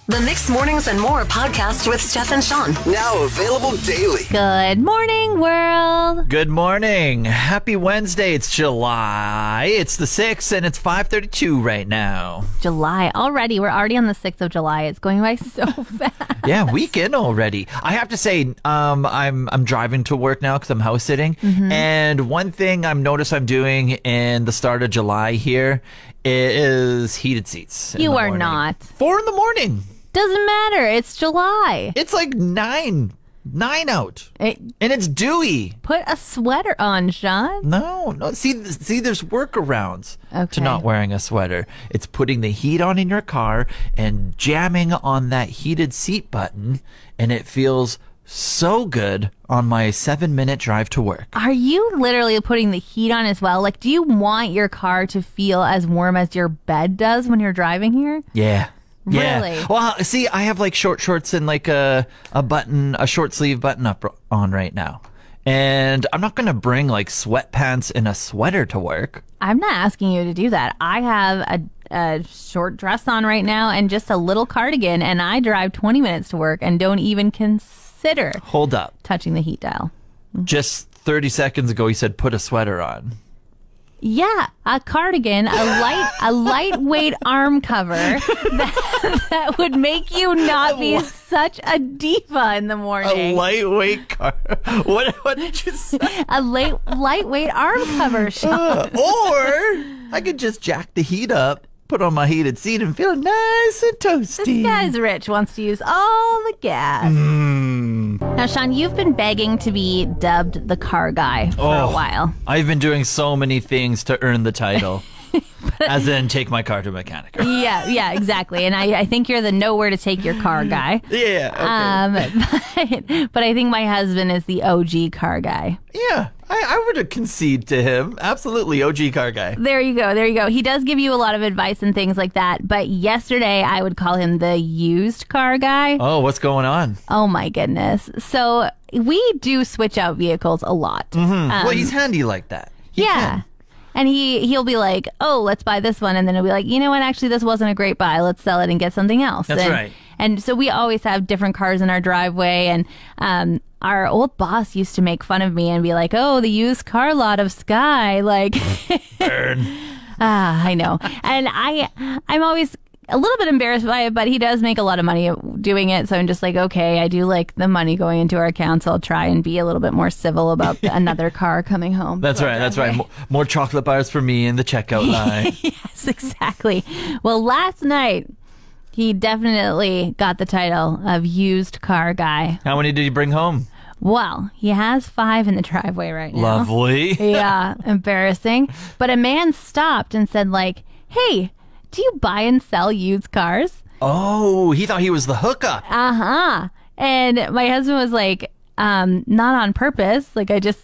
The Mixed Mornings and More podcast with Steph and Sean. Now available daily. Good morning, world. Good morning. Happy Wednesday. It's July. It's the 6th and it's 5:32 right now. July already. We're already on the 6th of July. It's going by so fast. Yeah, weekend already. I have to say, I'm driving to work now because I'm house sitting. And one thing I'm doing in the start of July here is heated seats. You are not. 4 in the morning. Doesn't matter. It's July. It's like 9 out. And it's dewy. Put a sweater on, Sean. No. See, there's workarounds to not wearing a sweater. It's putting the heat on in your car and jamming on that heated seat button, and it feels so good on my 7-minute drive to work. Are you literally putting the heat on as well? Like, do you want your car to feel as warm as your bed does when you're driving here? Yeah. Yeah. Really? Well, see, I have like short shorts and like a short sleeve button up on right now. And I'm not going to bring like sweatpants and a sweater to work. I'm not asking you to do that. I have a short dress on right now and just a little cardigan, and I drive 20 minutes to work and don't even consider Hold up. touching the heat dial. Just 30 seconds ago, you said put a sweater on. Yeah, a cardigan, a lightweight arm cover that would make you not be such a diva in the morning. A lightweight car. What did you say? A lightweight arm cover, Sean. Or I could just jack the heat up, put on my heated seat, and feel nice and toasty. This guy's rich, wants to use all the gas. Now, Sean, you've been begging to be dubbed the car guy for a while. I've been doing so many things to earn the title. As in, take my car to a mechanic. Yeah, exactly. And I think you're the know where to take your car guy. Yeah. Okay. But I think my husband is the OG car guy. Yeah. I would concede to him. Absolutely, OG car guy. There you go. He does give you a lot of advice and things like that. But yesterday, I would call him the used car guy. Oh, what's going on? Oh, my goodness. So we do switch out vehicles a lot. Well, he's handy like that. He can. And he'll be like, oh, let's buy this one. And then he'll be like, you know what? Actually, this wasn't a great buy. Let's sell it and get something else. That's right. And so we always have different cars in our driveway. And our old boss used to make fun of me and be like, oh, the used car lot of Sky. Like, Burn. I know. And I'm always a little bit embarrassed by it, but he does make a lot of money doing it. So I'm just like, okay, I do like the money going into our account. So I'll try and be a little bit more civil about another car coming home. That's right. More chocolate bars for me in the checkout line. Yes, exactly. Well, last night, he definitely got the title of used car guy. How many did he bring home? Well, he has 5 in the driveway right now. Lovely. Yeah, embarrassing. But a man stopped and said, like, hey, do you buy and sell used cars? Oh, he thought he was the hookup. Uh-huh. And my husband was like, not on purpose. Like, I just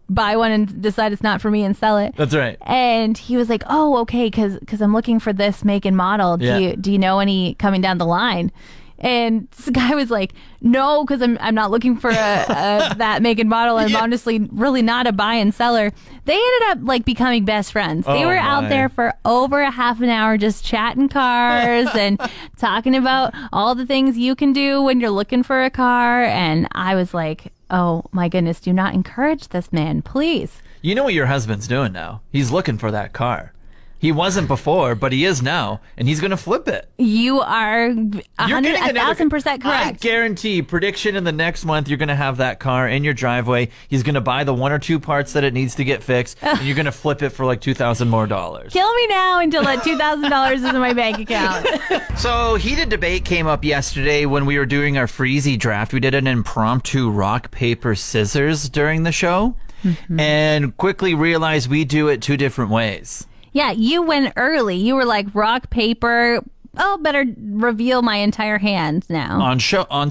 buy one and decide it's not for me and sell it. That's right. And he was like, oh, okay, because I'm looking for this make and model. Do you know any coming down the line? And this guy was like, no, because I'm not looking for that make and model. I'm honestly really not a buy and seller. They ended up like becoming best friends. They were out there for over a half an hour just chatting cars and talking about all the things you can do when you're looking for a car. And I was like, oh my goodness, do not encourage this man, please. You know what your husband's doing now? He's looking for that car. He wasn't before, but he is now, and he's going to flip it. You are 1,000% correct. I guarantee, prediction in the next month, you're going to have that car in your driveway. He's going to buy the 1 or 2 parts that it needs to get fixed, and you're going to flip it for like $2,000 more. Kill me now until that $2,000 is in my bank account. So, heated debate came up yesterday when we were doing our Freezy draft. We did an impromptu rock, paper, scissors during the show, and quickly realized we do it 2 different ways. Yeah, you went early. You were like, rock, paper. Oh, better reveal my entire hand now. On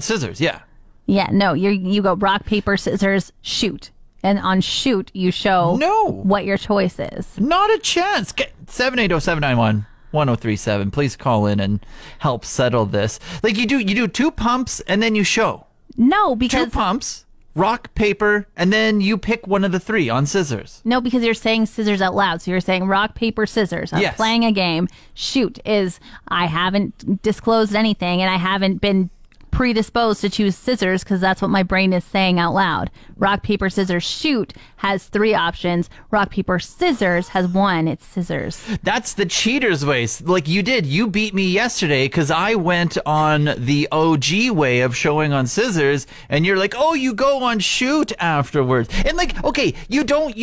scissors, yeah. Yeah, no, you go rock, paper, scissors, shoot. And on shoot, you show what your choice is. Not a chance. 780-791-1037. Please call in and help settle this. Like you do 2 pumps and then you show. No, because 2 pumps rock, paper, and then you pick one of the three on scissors. No, because you're saying scissors out loud. So you're saying rock, paper, scissors. I'm Yes. playing a game. Shoot is I haven't disclosed anything and I haven't been predisposed to choose scissors because that's what my brain is saying out loud. Rock, paper, scissors, shoot has 3 options. Rock, paper, scissors has 1. It's scissors. That's the cheater's way. Like you did. You beat me yesterday because I went on the OG way of showing on scissors, and you're like, oh, you go on shoot afterwards. And like, okay, you don't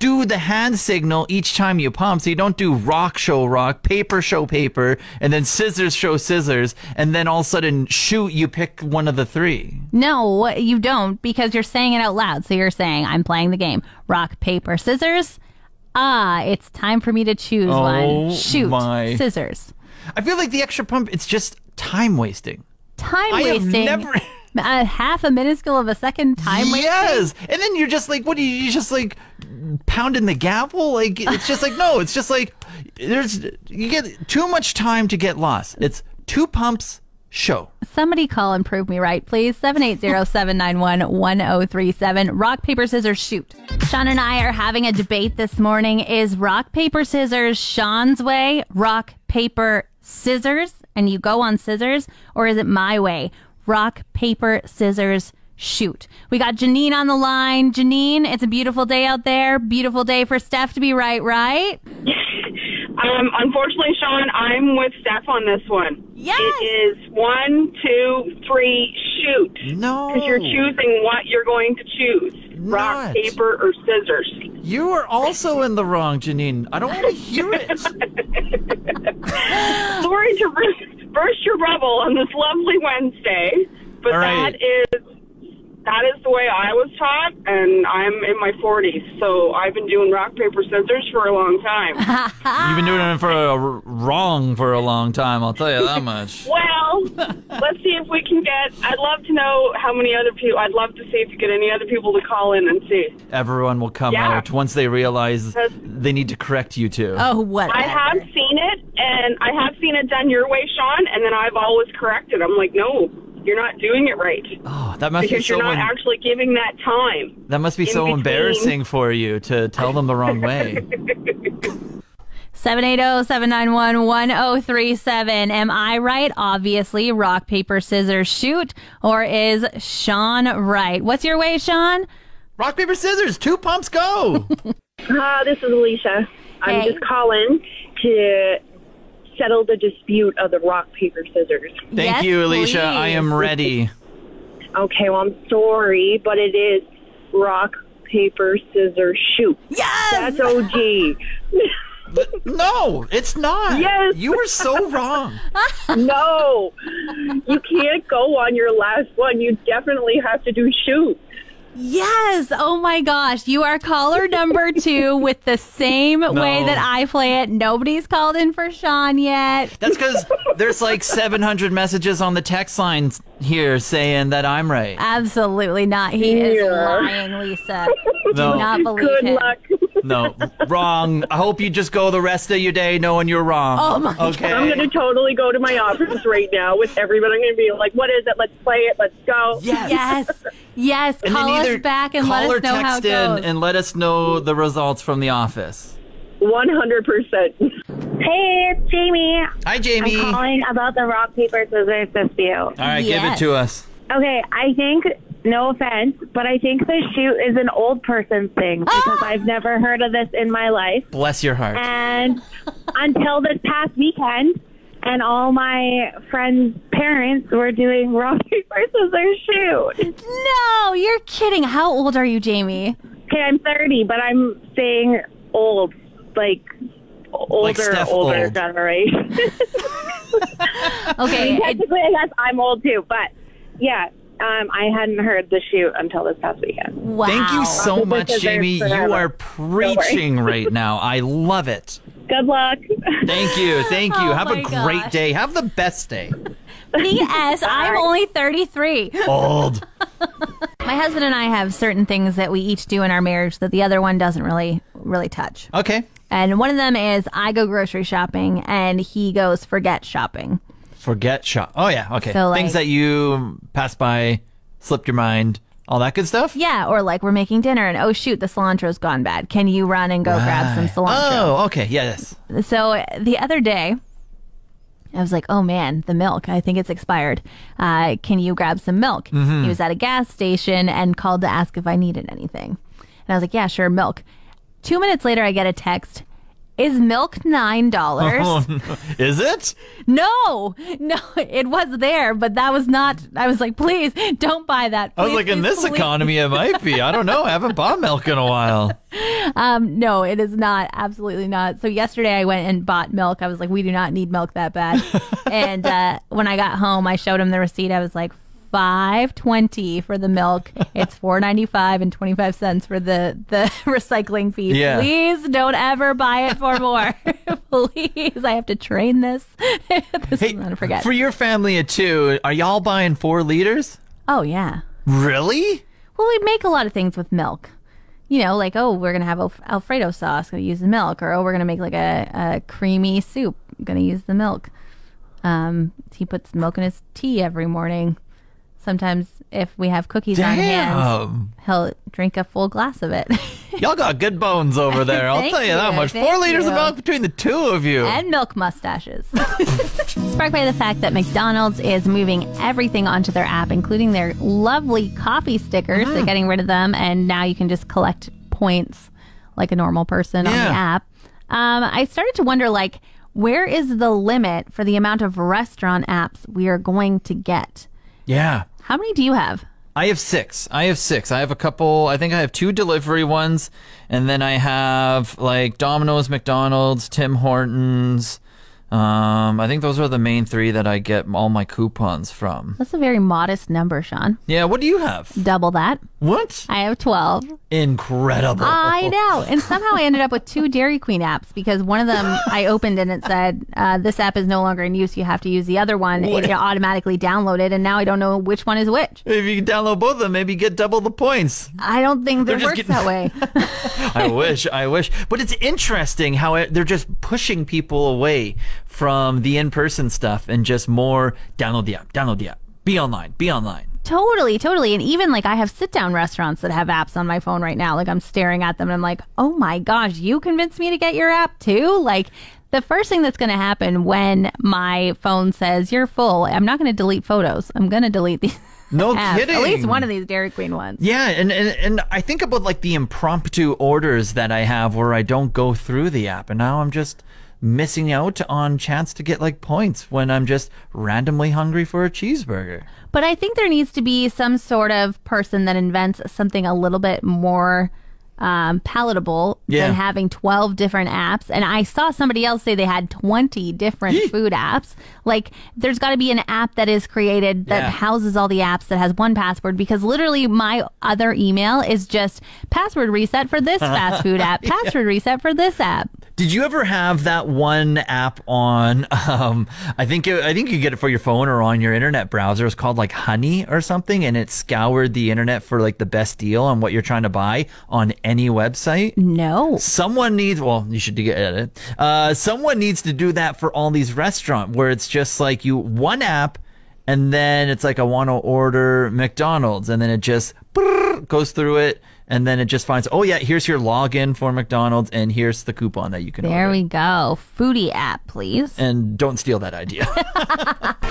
do the hand signal each time you pump. So you don't do rock, show rock, paper, show paper, and then scissors, show scissors, and then all of a sudden shoot, you pick one of the 3. No, you don't, because you're saying it out loud. So you're saying, I'm playing the game. Rock, paper, scissors. It's time for me to choose one. Shoot, scissors. I feel like the extra pump, it's just time wasting. Time wasting. I have never... half a minuscule of a second time wasting? Yes. And then you're just like, what are you just like pounding the gavel? Like, it's just like, no, it's just like, you get too much time to get lost. It's 2 pumps, show. Somebody call and prove me right, please. 780-791-1037. Rock, paper, scissors, shoot. Sean and I are having a debate this morning. Is rock, paper, scissors Sean's way? Rock, paper, scissors, and you go on scissors? Or is it my way? Rock, paper, scissors, shoot. We got Janine on the line. Janine, it's a beautiful day out there. Beautiful day for Steph to be right? Unfortunately, Sean, I'm with Steph on this one. Yes. It is 1, 2, 3, shoot. No. Because you're choosing what you're going to choose. Rock, Not. paper, or scissors. You are also in the wrong, Janine. I don't want to hear it. Sorry to burst your bubble on this lovely Wednesday, but All right. that is the way I was taught, and I'm in my 40s, so I've been doing rock, paper, scissors for a long time. You've been doing it for a long time, I'll tell you that much. Well, let's see if we can I'd love to know how many other people, I'd love to see if you get any other people to call in and see. Everyone will come out once they realize they need to correct you two. Oh, whatever. I have seen it, and I have seen it done your way, Sean, and then I've always corrected. I'm like, no, you're not doing it right. Oh, that must because be so you're not actually giving that time. That must be so embarrassing for you to tell them the wrong way. 780-791-1037. Am I right? Obviously, rock, paper, scissors, shoot. Or is Sean right? What's your way, Sean? Rock, paper, scissors. 2 pumps, go. This is Alicia. I'm Hey. just calling to settle the dispute of the rock, paper, scissors. Thank Yes, you, Alicia. please. I am ready. Okay, well, I'm sorry, but it is rock, paper, scissors, shoot. Yes! That's OG. But no, it's not. Yes. You were so wrong. No, you can't go on your last one. You definitely have to do shoot. Yes. Oh my gosh. You are caller number 2 with the same way that I play it. Nobody's called in for Sean yet. That's because there's like 700 messages on the text line here saying that I'm right. Absolutely not. He is Yeah. lying, Lisa. No. Do not believe Good him. luck. No, wrong. I hope you just go the rest of your day knowing you're wrong. Oh my Okay. I'm going to totally go to my office right now with everyone. I'm going to be like, what is it? Let's play it. Let's go. Yes. Yes. Yes. And then Call us either back and call let or us know how it text in goes. and let us know the results from the office. 100%. Hey, it's Jamie. Hi, Jamie. I'm calling about the rock, paper, scissors dispute. All right, give it Yes. to us. Okay, I think, no offense, but I think the shoot is an old person thing because I've never heard of this in my life. Bless your heart. And until this past weekend, and all my friends' parents were doing rock, paper, scissors, shoot. No, you're kidding. How old are you, Jamie? Okay, I'm 30, but I'm saying old, like older, Steph older old. generation. Okay. Technically, I guess I'm old too, but yeah, I hadn't heard the shoot until this past weekend. Wow. Thank you so Rock, much, paper, scissors Jamie. You forever. are preaching right now. I love it. Good luck. Thank you. Thank you. Oh Have a my great gosh. day. Have the best day. P.S. I'm only 33. Old. My husband and I have certain things that we each do in our marriage that the other one doesn't really touch. Okay. And one of them is I go grocery shopping and he goes forget shopping. Forget shop. Oh, yeah. Okay. So, like- Things that you passed by, slipped your mind, All that good stuff? Yeah, or like we're making dinner and, oh, shoot, the cilantro's gone bad. Can you run and go grab some cilantro? Oh, okay. Yes. So the other day, I was like, oh, man, the milk. I think it's expired. Can you grab some milk? He was at a gas station and called to ask if I needed anything. And I was like, yeah, sure, milk. 2 minutes later, I get a text. Is milk $9? Oh, no. Is it? No, it was there, but that was not. I was like, please don't buy that. Please, I was like, in this economy, it might be. I don't know. I haven't bought milk in a while. No, it is not. Absolutely not. So yesterday I went and bought milk. I was like, we do not need milk that bad. And when I got home, I showed him the receipt. I was like, $5.20 for the milk. It's $4.95 and 25 cents for the recycling fee. Yeah. Please don't ever buy it for more. Please, I have to train this. This is not to forget. For your family of 2, are y'all buying 4 liters? Oh yeah. Really? Well, we make a lot of things with milk. You know, like, oh, we're gonna have Alfredo sauce. Gonna use the milk, or oh, we're gonna make like a creamy soup. Gonna use the milk. He puts milk in his tea every morning. Sometimes if we have cookies on hand, he'll drink a full glass of it. Y'all got good bones over there. I'll tell you that much. 4 liters of milk between the 2 of you. And milk mustaches. Sparked by the fact that McDonald's is moving everything onto their app, including their lovely coffee stickers. They're getting rid of them, and now you can just collect points like a normal person on the app. I started to wonder, like, where is the limit for the amount of restaurant apps we are going to get? Yeah. How many do you have? I have 6. I have a couple. I think I have 2 delivery ones, and then I have like Domino's, McDonald's, Tim Hortons. I think those are the main 3 that I get all my coupons from. That's a very modest number, Sean. Yeah, what do you have? Double that. What? I have 12. Incredible. I know. And somehow I ended up with 2 Dairy Queen apps because one of them I opened and it said, this app is no longer in use. You have to use the other one. It automatically downloaded, and now I don't know which one is which. If you can download both of them, maybe you get double the points. I don't think that works that way. I wish. But it's interesting how they're just pushing people away from the in-person stuff and just more download the app, be online. Totally. And even like I have sit-down restaurants that have apps on my phone right now. Like I'm staring at them and I'm like, oh my gosh, you convinced me to get your app too? Like the first thing that's going to happen when my phone says you're full, I'm not going to delete photos. I'm going to delete these. No apps. kidding. At least one of these Dairy Queen ones. Yeah, and I think about like the impromptu orders that I have where I don't go through the app, and now I'm just missing out on chance to get like points when I'm just randomly hungry for a cheeseburger. But I think there needs to be some sort of person that invents something a little bit more palatable than having 12 different apps. And I saw somebody else say they had 20 different food apps. Like there's got to be an app that is created that houses all the apps that has one password, because literally my other email is just password reset for this fast food app, password reset for this app. Did you ever have that one app on, I think you get it for your phone or on your internet browser. It's called like Honey or something, and it scoured the internet for like the best deal on what you're trying to buy on any website? No. Someone needs, well, you should get it. Someone needs to do that for all these restaurants where it's just like one app, and then it's like I want to order McDonald's, and then it just goes through it. And then it just finds, oh yeah, here's your login for McDonald's, and here's the coupon that you can order. There we go. Foodie app, please. And don't steal that idea.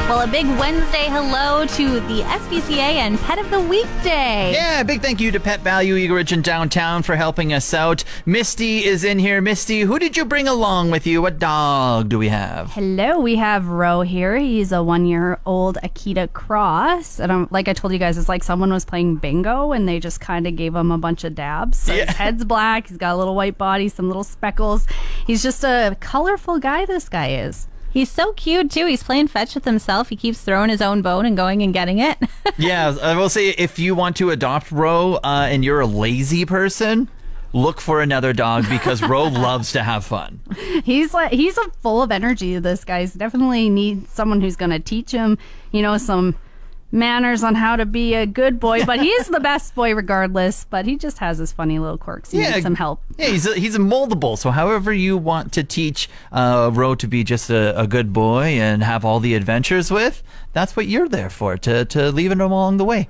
Well, a big Wednesday hello to the SPCA and Pet of the Week Day. Yeah, big thank you to Pet Value Eagle Ridge in downtown for helping us out. Misty is in here. Misty, who did you bring along with you? What dog do we have? Hello, we have Ro here. He's a 1-year-old Akita Cross. And like I told you guys, it's like someone was playing bingo and they just kind of gave him a bunch of dabs. So his head's black. He's got a little white body, some little speckles. He's just a colorful guy, this guy is. He's so cute, too. He's playing fetch with himself. He keeps throwing his own bone and going and getting it. Yeah, I will say, if you want to adopt Ro and you're a lazy person, look for another dog, because Ro loves to have fun. He's full of energy, this guy. He's definitely needs someone who's going to teach him, some manners on how to be a good boy, but he's the best boy regardless, but he just has his funny little quirks. He needs some help. Yeah, he's a moldable, so however you want to teach Ro to be just a good boy and have all the adventures with, that's what you're there for, to leave him along the way.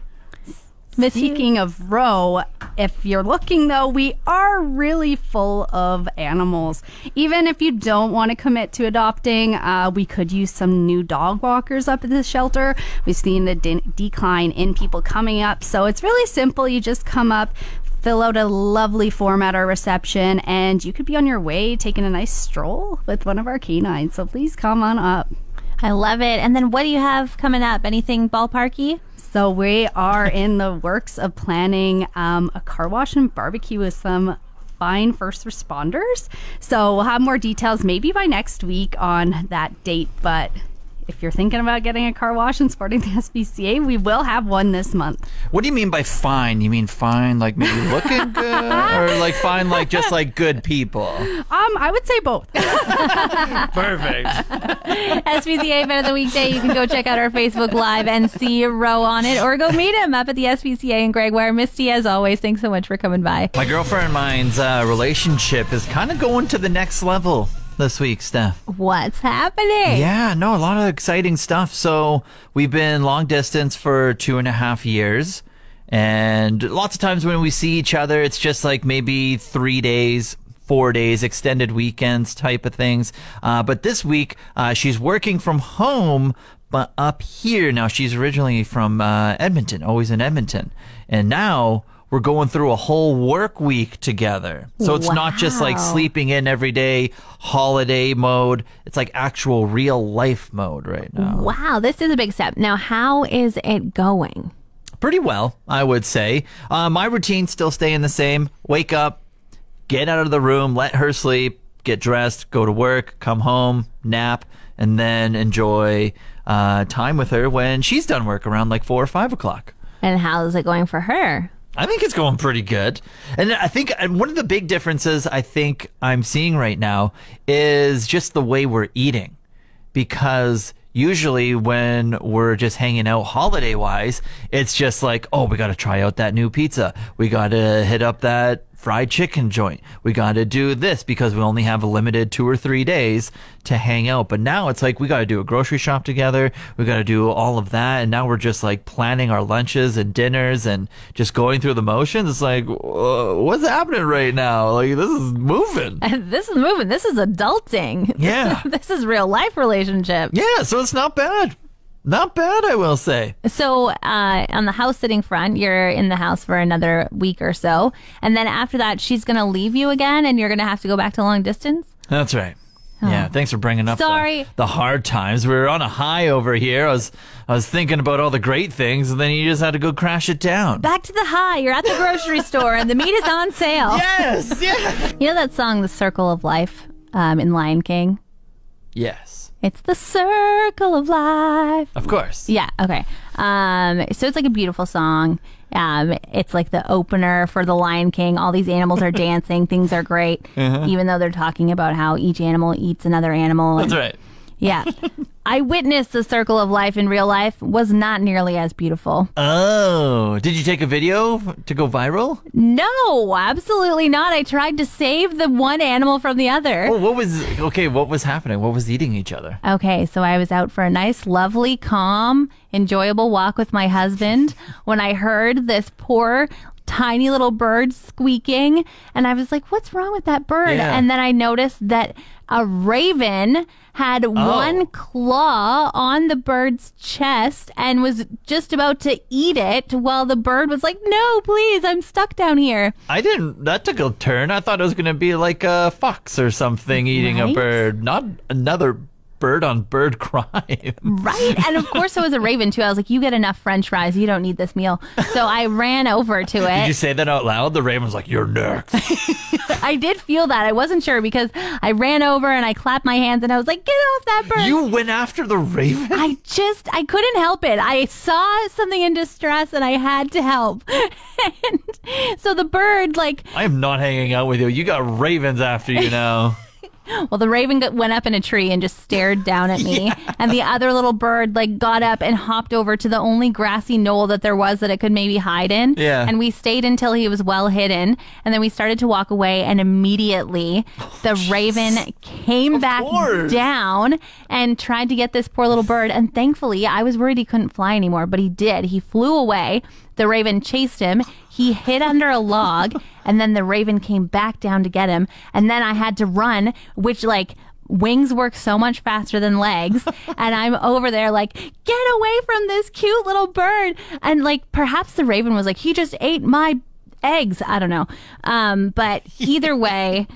Speaking of Roe, if you're looking though, we are really full of animals. Even if you don't want to commit to adopting, we could use some new dog walkers up at the shelter. We've seen the decline in people coming up. So it's really simple. You just come up, fill out a lovely form at our reception, and you could be on your way taking a nice stroll with one of our canines. So please come on up. I love it. And then what do you have coming up? Anything ballparky? So we are in the works of planning a car wash and barbecue with some fine first responders. So we'll have more details maybe by next week on that date. But if you're thinking about getting a car wash and supporting the SPCA, we will have one this month. What do you mean by fine? You mean fine like maybe looking good? Or like fine like just like good people? I would say both. Perfect. SPCA Event of the Weekday. You can go check out our Facebook Live and see Roe on it, or go meet him up at the SPCA in Gregoire. Misty, as always, thanks so much for coming by. My girlfriend and mine's relationship is kind of going to the next level this week, Steph. What's happening? Yeah, no, a lot of exciting stuff. So we've been long distance for 2.5 years. And lots of times when we see each other, it's just like maybe 3 days, 4 days, extended weekends type of things. But this week, she's working from home, but up here. Now, she's originally from Edmonton, always in Edmonton. And now we're going through a whole work week together. So it's not just like sleeping in every day, holiday mode. It's like actual real life mode right now. Wow, this is a big step. Now, how is it going? Pretty well, I would say. My routine's still staying the same. Wake up, get out of the room, let her sleep, get dressed, go to work, come home, nap, and then enjoy time with her when she's done work around like 4 or 5 o'clock. And how's it going for her? I think it's going pretty good. And I think one of the big differences I think I'm seeing right now is just the way we're eating. Because usually when we're just hanging out holiday wise, it's just like, oh, we got to try out that new pizza. We got to hit up that fried chicken joint. We got to do this because we only have a limited 2 or 3 days to hang out. But now it's like we got to do a grocery shop together. We got to do all of that. And now we're just like planning our lunches and dinners and just going through the motions. It's like, what's happening right now? Like, this is moving. This is moving. This is adulting. Yeah. This is real life relationship. Yeah. So it's not bad. Not bad, I will say. So on the house sitting front, you're in the house for another week or so. And then after that, she's going to leave you again and you're going to have to go back to long distance? That's right. Yeah, thanks for bringing up the hard times. We were on a high over here. I was thinking about all the great things, and then you just had to go crash it down. Back to the high. You're at the grocery store, and the meat is on sale. Yes, yeah. You know that song, The Circle of Life, in Lion King? Yes. It's the circle of life. Of course. Yeah, okay. So it's like a beautiful song. It's like the opener for The Lion King. All these animals are dancing. Things are great. Even though they're talking about how each animal eats another animal. That's right. Yeah. I witnessed The Circle of Life in real life. Was not nearly as beautiful. Oh. Did you take a video to go viral? No, absolutely not. I tried to save the one animal from the other. Oh, what was happening? What was eating each other? Okay, so I was out for a nice, lovely, calm, enjoyable walk with my husband when I heard this poor tiny little bird squeaking, and I was like, what's wrong with that bird? Yeah. And then I noticed that a raven had one claw on the bird's chest and was just about to eat it while the bird was like, no, please, I'm stuck down here. That took a turn. I thought it was going to be like a fox or something eating a bird, not another bird on bird crime. Right. And of course it was a raven too. I was like, you get enough French fries. You don't need this meal. So I ran over to it. Did you say that out loud? The raven was like, you're next. I did feel that. I wasn't sure because I ran over and I clapped my hands and I was like, get off that bird. You went after the raven? I couldn't help it. I saw something in distress and I had to help. And so the bird, like... I am not hanging out with you. You got ravens after you now. Well, the raven went up in a tree and just stared down at me. Yeah. And the other little bird got up and hopped over to the only grassy knoll that there was that it could maybe hide in. Yeah. And we stayed until he was well hidden. And then we started to walk away. And immediately the raven came back down and tried to get this poor little bird. And thankfully, I was worried he couldn't fly anymore, but he did. He flew away. The raven chased him. He hid under a log, and then the raven came back down to get him. And then I had to run, which like wings work so much faster than legs. And I'm over there like, get away from this cute little bird. And like, perhaps the raven was like, he just ate my eggs. I don't know. But either way,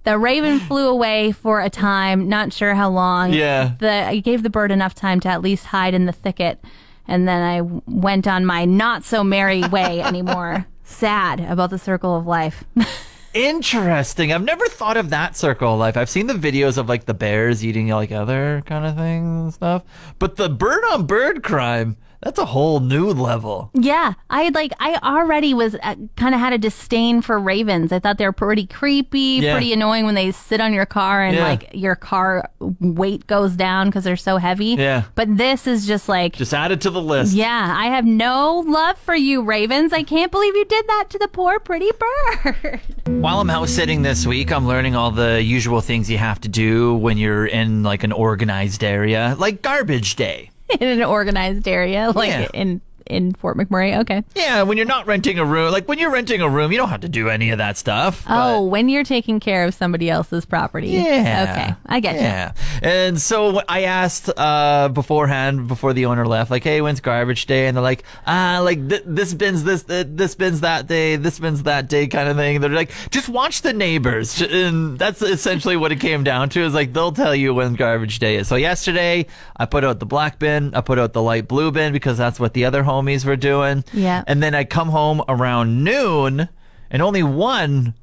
the raven flew away for a time, not sure how long. Yeah. I gave the bird enough time to at least hide in the thicket. And then I went on my not so merry way anymore. Sad about the circle of life. Interesting. I've never thought of that circle of life. I've seen the videos of like the bears eating like other kind of things and stuff. But the bird on bird crime, that's a whole new level. Yeah, I already was kind of had a disdain for ravens. I thought they were pretty creepy, pretty annoying when they sit on your car and like your car weight goes down because they're so heavy. Yeah. But this is just like... Just add it to the list. Yeah, I have no love for you, ravens. I can't believe you did that to the poor pretty bird. While I'm house sitting this week, I'm learning all the usual things you have to do when you're in like an organized area, like garbage day. In an organized area, like in Fort McMurray. Okay. Yeah, when you're not renting a room. Like when you're renting a room, you don't have to do any of that stuff. Oh, when you're taking care of somebody else's property. Yeah. Okay, I get you. Yeah. And so I asked beforehand, before the owner left, like, hey, when's garbage day? And they're like, this bin's this bin's that day, this bin's that day kind of thing. They're like, just watch the neighbors. And that's essentially what it came down to, is like, they'll tell you when garbage day is. So yesterday, I put out the black bin, I put out the light blue bin, because that's what the other homies were doing. Yeah. And then I come home around noon and only one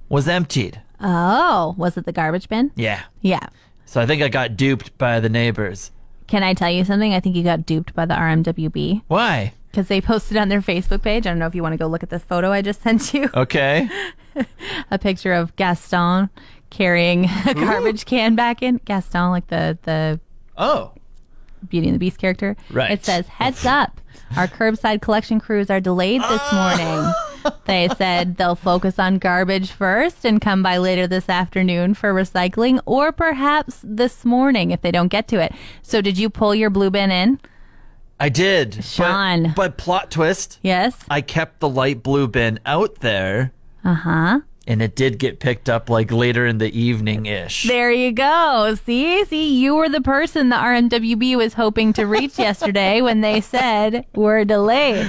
was emptied. Oh, was it the garbage bin? Yeah. Yeah. So I think I got duped by the neighbors. Can I tell you something? I think you got duped by the RMWB. Why? Because they posted on their Facebook page. I don't know if you want to go look at this photo I just sent you. Okay. A picture of Gaston carrying a garbage can back in. Gaston, like the Oh. Beauty and the Beast character. Right. It says, heads up, our curbside collection crews are delayed this morning. They said they'll focus on garbage first and come by later this afternoon for recycling, or perhaps this morning if they don't get to it. So did you pull your blue bin in? I did. Sean. But plot twist. Yes. I kept the light blue bin out there. Uh-huh. And it did get picked up like later in the evening-ish. There you go. See, you were the person the RMWB was hoping to reach yesterday when they said we're delayed.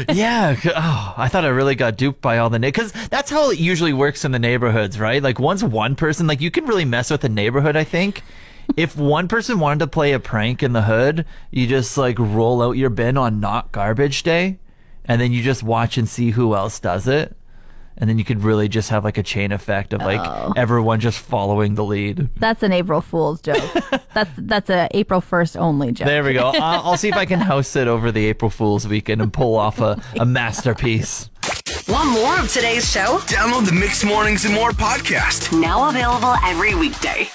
Yeah. Oh, I thought I really got duped by all the because that's how it usually works in the neighborhoods, right? Like once one person, like you can really mess with the neighborhood, I think. If one person wanted to play a prank in the hood, you just like roll out your bin on not garbage day, and then you just watch and see who else does it. And then you could really just have like a chain effect of like everyone just following the lead. That's an April Fool's joke. That's a April 1st only joke. There we go. I'll see if I can house it over the April Fool's weekend and pull off a masterpiece. Want more of today's show? Download the Mixed Mornings and More podcast. Now available every weekday.